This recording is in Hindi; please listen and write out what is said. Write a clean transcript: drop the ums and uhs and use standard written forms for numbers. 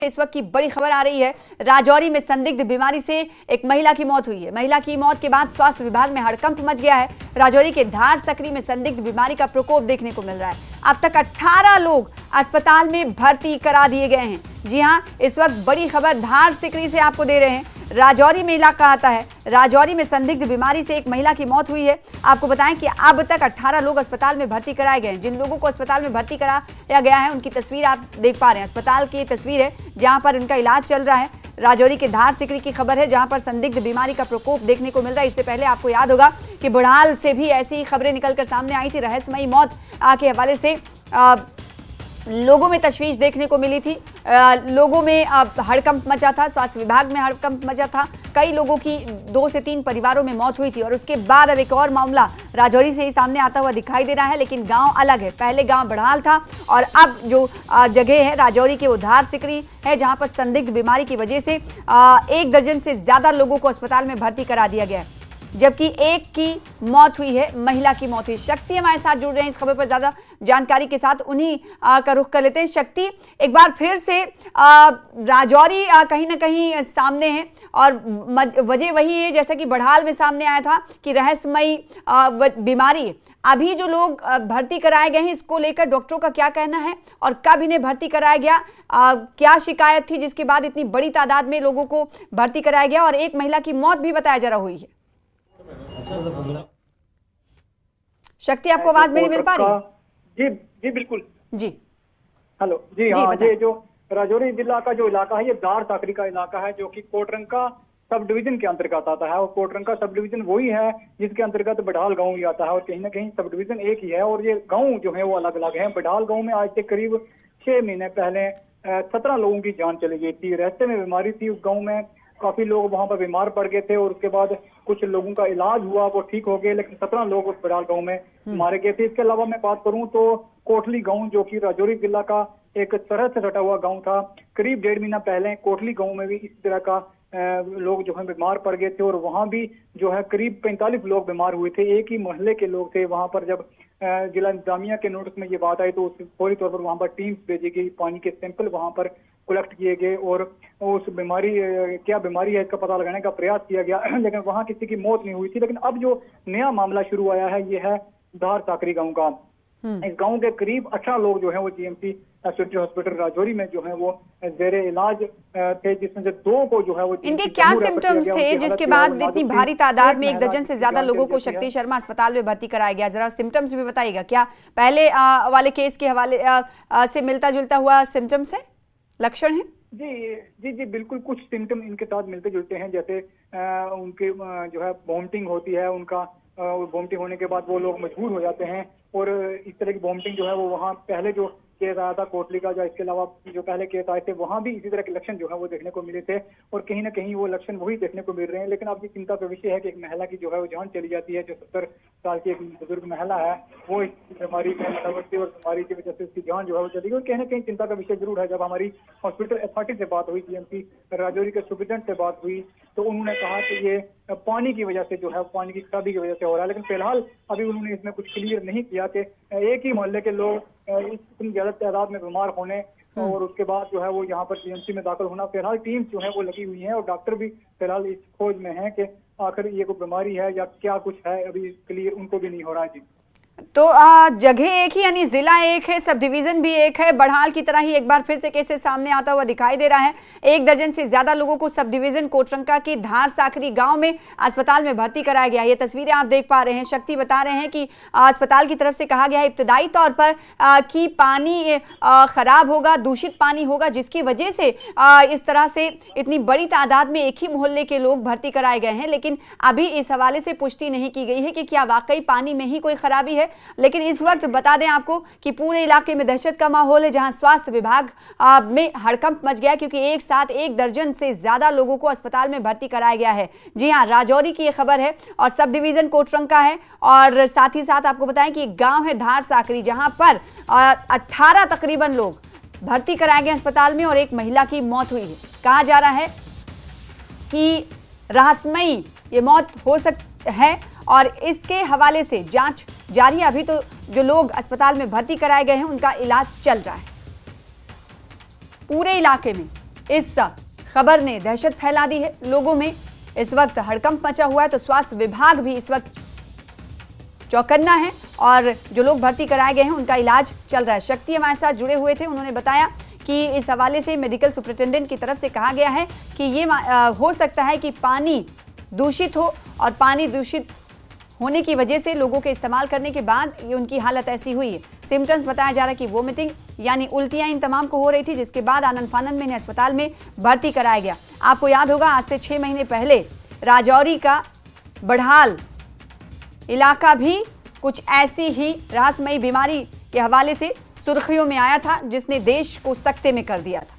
इस वक्त की बड़ी खबर आ रही है। राजौरी में संदिग्ध बीमारी से एक महिला की मौत हुई है। महिला की मौत के बाद स्वास्थ्य विभाग में हड़कंप मच गया है। राजौरी के धार सकरी में संदिग्ध बीमारी का प्रकोप देखने को मिल रहा है। अब तक 18 लोग अस्पताल में भर्ती करा दिए गए हैं। जी हां, इस वक्त बड़ी खबर धार सकरी से आपको दे रहे हैं। राजौरी में इलाका आता है। राजौरी में संदिग्ध बीमारी से एक महिला की मौत हुई है। आपको बताएं कि अब तक 18 लोग अस्पताल में भर्ती कराए गए हैं। जिन लोगों को अस्पताल में भर्ती कराया गया है उनकी तस्वीर आप देख पा रहे हैं। अस्पताल की तस्वीर है जहां पर इनका इलाज चल रहा है। राजौरी के धार सिकरी की खबर है जहां पर संदिग्ध बीमारी का प्रकोप देखने को मिल रहा है। इससे पहले आपको याद होगा कि बुढ़ाल से भी ऐसी खबरें निकलकर सामने आई थी। रहस्यमयी मौत के हवाले से लोगों में तशवीश देखने को मिली थी। लोगों में हड़कंप मचा था। स्वास्थ्य विभाग में हड़कंप मचा था। कई लोगों की 2 से 3 परिवारों में मौत हुई थी और उसके बाद अब एक और मामला राजौरी से ही सामने आता हुआ दिखाई दे रहा है, लेकिन गांव अलग है। पहले गांव बढ़ाल था और अब जो जगह है राजौरी के धार सिकरी है जहां पर संदिग्ध बीमारी की वजह से 1 दर्जन से ज्यादा लोगों को अस्पताल में भर्ती करा दिया गया है, जबकि एक की मौत हुई है, महिला की मौत हुई। शक्ति हमारे साथ जुड़ रहे हैं इस खबर पर ज्यादा जानकारी के साथ। उन्हीं का रुख कर लेते हैं। शक्ति, एक बार फिर से राजौरी कहीं ना कहीं सामने है और वजह वही है जैसा कि बढ़ाल में सामने आया था कि रहस्यमयी बीमारी है। अभी जो लोग भर्ती कराए गए हैं इसको लेकर डॉक्टरों का क्या कहना है और कब इन्हें भर्ती कराया गया, क्या शिकायत थी जिसके बाद इतनी बड़ी तादाद में लोगों को भर्ती कराया गया और एक महिला की मौत भी बताया जा रहा हुई है। शक्ति, आपको आवाज मेरी मिल पा रही है? जी बिल्कुल जी। हेलो जी। हाँ, ये जो राजौरी जिला का जो इलाका है ये धार साकरी का इलाका है जो कि कोटरंका सब डिवीजन के अंतर्गत आता है। और कोटरंका सब डिवीजन वही है जिसके अंतर्गत बढ़ाल गांव भी आता है और कहीं ना कहीं सब डिवीजन एक ही है और ये गांव जो है वो अलग अलग है। बढ़ाल गांव में आज से करीब 6 महीने पहले 17 लोगों की जान चली गई थी। रहते में बीमारी थी उस गाँव में, काफी लोग वहां पर बीमार पड़ गए थे और उसके बाद कुछ लोगों का इलाज हुआ, वो ठीक हो गए, लेकिन 17 लोग उस बढ़ाल गांव में मारे गए थे। इसके अलावा मैं बात करूं तो कोटली गांव जो कि राजौरी जिला का एक सरहद से सटा हुआ गांव था, करीब 1.5 महीना पहले कोटली गांव में भी इस तरह का लोग जो है बीमार पड़ गए थे और वहां भी जो है करीब 45 लोग बीमार हुए थे। एक ही मोहल्ले के लोग थे। वहां पर जब जिला इंतजामिया के नोटिस में ये बात आई तो फौरी तौर पर वहां पर टीम्स भेजी गई, पानी के सैंपल वहां पर कलेक्ट किए गए और उस बीमारी क्या बीमारी है इसका पता लगाने का प्रयास किया गया, लेकिन वहां किसी की मौत नहीं हुई थी। लेकिन अब जो नया मामला शुरू आया है ये है धार साकरी गांव का। इस गांव के करीब 18 लोग जो है वो जीएमसी सिटी हॉस्पिटल राजौरी में जो है वो जेरे इलाज थे, जिसमें से 2 को जो है वो इनके क्या सिम्टम्स थे जिसके बाद इतनी भारी तादाद में 1 दर्जन से ज्यादा लोगों को शक्ति शर्मा अस्पताल में भर्ती कराया गया? जरा सिम्टम्स भी बताइएगा। क्या पहले वाले केस के हवाले से मिलता जुलता हुआ सिम्टम्स है, लक्षण है? जी बिल्कुल। कुछ सिम्टम इनके साथ मिलते जुलते हैं, जैसे उनके जो है वॉमिटिंग होती है, उनका वॉमिटिंग होने के बाद वो लोग मजबूर हो जाते हैं और इस तरह की वॉमिटिंग जो है वो वहाँ पहले जो केस आया था कोटली का, जो इसके अलावा जो पहले केस आए थे वहां भी इसी तरह के लक्षण जो है वो देखने को मिले थे और कहीं ना कहीं वो लक्षण वही देखने को मिल रहे हैं। लेकिन अब ये चिंता का विषय है कि एक महिला की जो है वो जान चली जाती है, जो 70 साल की एक बुजुर्ग महिला है, वो इस बीमारी में मतलब और बीमारी की वजह से उसकी जान जो है वो चली गई। और कहीं ना कहीं चिंता का विषय जरूर है। जब हमारी हॉस्पिटल अथॉरिटी से बात हुई, जीएमसी राजौरी के सुप्रीडेंट से बात हुई, तो उन्होंने कहा कि ये पानी की वजह से जो है, पानी की खराबी की वजह से हो रहा है। लेकिन फिलहाल अभी उन्होंने इसमें कुछ क्लियर नहीं किया कि एक ही मोहल्ले के लोग इतनी ज्यादा तादाद में बीमार होने और उसके बाद जो है वो यहाँ पर जीएमसी में दाखिल होना। फिलहाल टीम जो है वो लगी हुई है और डॉक्टर भी फिलहाल इस खोज में है कि आखिर ये कोई बीमारी है या क्या कुछ है, अभी क्लियर उनको भी नहीं हो रहा है। जी तो जगह एक ही, यानी जिला एक है, सब डिवीजन भी एक है। बढ़ाल की तरह ही एक बार फिर से केसेस सामने आता हुआ दिखाई दे रहा है। 1 दर्जन से ज्यादा लोगों को सब डिवीजन कोटरंका के धार साकरी गांव में अस्पताल में भर्ती कराया गया। ये तस्वीरें आप देख पा रहे हैं। शक्ति बता रहे हैं कि अस्पताल की तरफ से कहा गया है इब्तदाई तौर पर कि पानी खराब होगा, दूषित पानी होगा, जिसकी वजह से इस तरह से इतनी बड़ी तादाद में एक ही मोहल्ले के लोग भर्ती कराए गए हैं। लेकिन अभी इस हवाले से पुष्टि नहीं की गई है कि क्या वाकई पानी में ही कोई खराबी है। लेकिन इस वक्त बता दें आपको कि पूरे इलाके में दहशत का माहौल है, जहां स्वास्थ्य विभाग में हड़कंप मच गया क्योंकि एक साथ 1 दर्जन से ज्यादा लोगों को अस्पताल में भर्ती कराया गया है। जी हां, राजौरी की ये खबर है और सब डिवीजन कोटरंका है और साथ ही साथ आपको बताएं कि एक गांव है धार साकरी जहां पर 18 तकरीबन लोग भर्ती कराए गए अस्पताल में और एक महिला की मौत हुई है। कहा जा रहा है कि रहस्यमयी ये मौत हो सकती है और इसके हवाले से जांच जारी है। अभी तो जो लोग अस्पताल में भर्ती कराए गए हैं उनका इलाज चल रहा है। पूरे इलाके में इस खबर ने दहशत फैला दी है लोगों में। इस वक्त हड़कंप मचा हुआ है, तो स्वास्थ्य विभाग भी इस वक्त चौकन्ना है और जो लोग भर्ती कराए गए हैं उनका इलाज चल रहा है। शक्ति हमारे साथ जुड़े हुए थे, उन्होंने बताया कि इस हवाले से मेडिकल सुपरिटेंडेंट की तरफ से कहा गया है कि ये हो सकता है कि पानी दूषित हो और पानी दूषित होने की वजह से लोगों के इस्तेमाल करने के बाद ये उनकी हालत ऐसी हुई है। सिम्टम्स बताया जा रहा है कि वोमिटिंग यानी उल्टियां इन तमाम को हो रही थी, जिसके बाद आनंद फानंद में इन्हें अस्पताल में भर्ती कराया गया। आपको याद होगा आज से 6 महीने पहले राजौरी का बढ़ाल इलाका भी कुछ ऐसी ही रहस्यमयी बीमारी के हवाले से सुर्खियों में आया था, जिसने देश को सकते में कर दिया था।